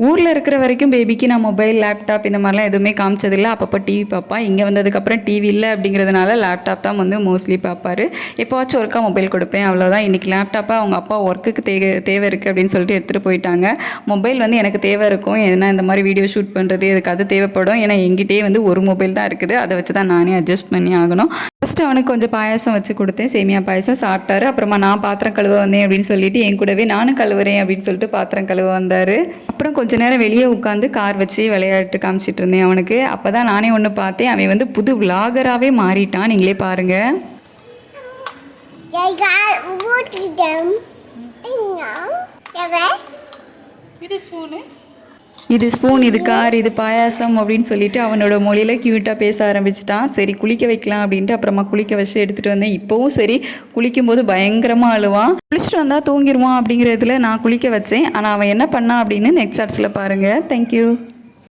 ஊரில் இருக்கிற வரைக்கும் பேபிக்கு நான் மொபைல் லேப்டாப் இந்த மாதிரிலாம் எதுவுமே காமிச்சதில்லை. அப்பப்போ டிவி பார்ப்பா. இங்கே வந்ததுக்கப்புறம் டிவி இல்லை அப்படிங்கிறதுனால லேப்டாப் தான் வந்து மோஸ்ட்லி பார்ப்பாரு. எப்போவாச்சும் ஒருக்கா மொபைல் கொடுப்பேன், அவ்வளோதான். இன்றைக்கி லேப்டாப்பை அவங்க அப்பா ஒர்க்குக்கு தேவை இருக்குது அப்படின்னு சொல்லிட்டு எடுத்துகிட்டு போயிட்டாங்க. மொபைல் வந்து எனக்கு தேவை இருக்கும், ஏன்னா இந்த மாதிரி வீடியோ ஷூட் பண்ணுறது எனக்கு அது தேவைப்படும். ஏன்னா எங்கிட்டே வந்து ஒரு மொபைல் தான் இருக்குது, அதை வச்சு தான் நானே அட்ஜஸ்ட் பண்ணி ஆகணும். ஃபஸ்ட்டு அவனுக்கு கொஞ்சம் பாயாசம் வச்சு கொடுத்தேன், சேமியா பாயாசம் சாப்பிட்டாரு. அப்புறமா நான் பாத்திரம் கழுவ வந்தேன் அப்படின்னு சொல்லிட்டு என் கூடவே நானும் கழுவுறேன் அப்படின்னு சொல்லிட்டு பாத்திரம் கழுவ வந்தார். அப்புறம் கொஞ்ச நேரம் வெளியே உட்காந்து கார் வச்சு விளையாட்டு காமிச்சிட்டு இருந்தேன் அவனுக்கு. அப்போ தான் நானே ஒன்று பார்த்தேன், அவன் வந்து புது விளாகராகவே மாறிட்டான். நீங்களே பாருங்கள். இது ஸ்பூன், இது கார், இது பாயாசம் அப்படின்னு சொல்லிட்டு அவனோட மொழியில் க்யூட்டாக பேச ஆரம்பிச்சிட்டான். சரி குளிக்க வைக்கலாம் அப்படின்ட்டு அப்புறமா குளிக்க வச்சு எடுத்துகிட்டு வந்தேன். இப்போவும் சரி குளிக்கும்போது பயங்கரமாக அழுவான். குளிச்சுட்டு வந்தால் தூங்கிடுவான் அப்படிங்கிறதுல நான் குளிக்க வச்சேன். ஆனால் அவன் என்ன பண்ணான் அப்படின்னு நெக்ஸ்ட் ஷார்ட்ஸில் பாருங்கள். தேங்க்யூ.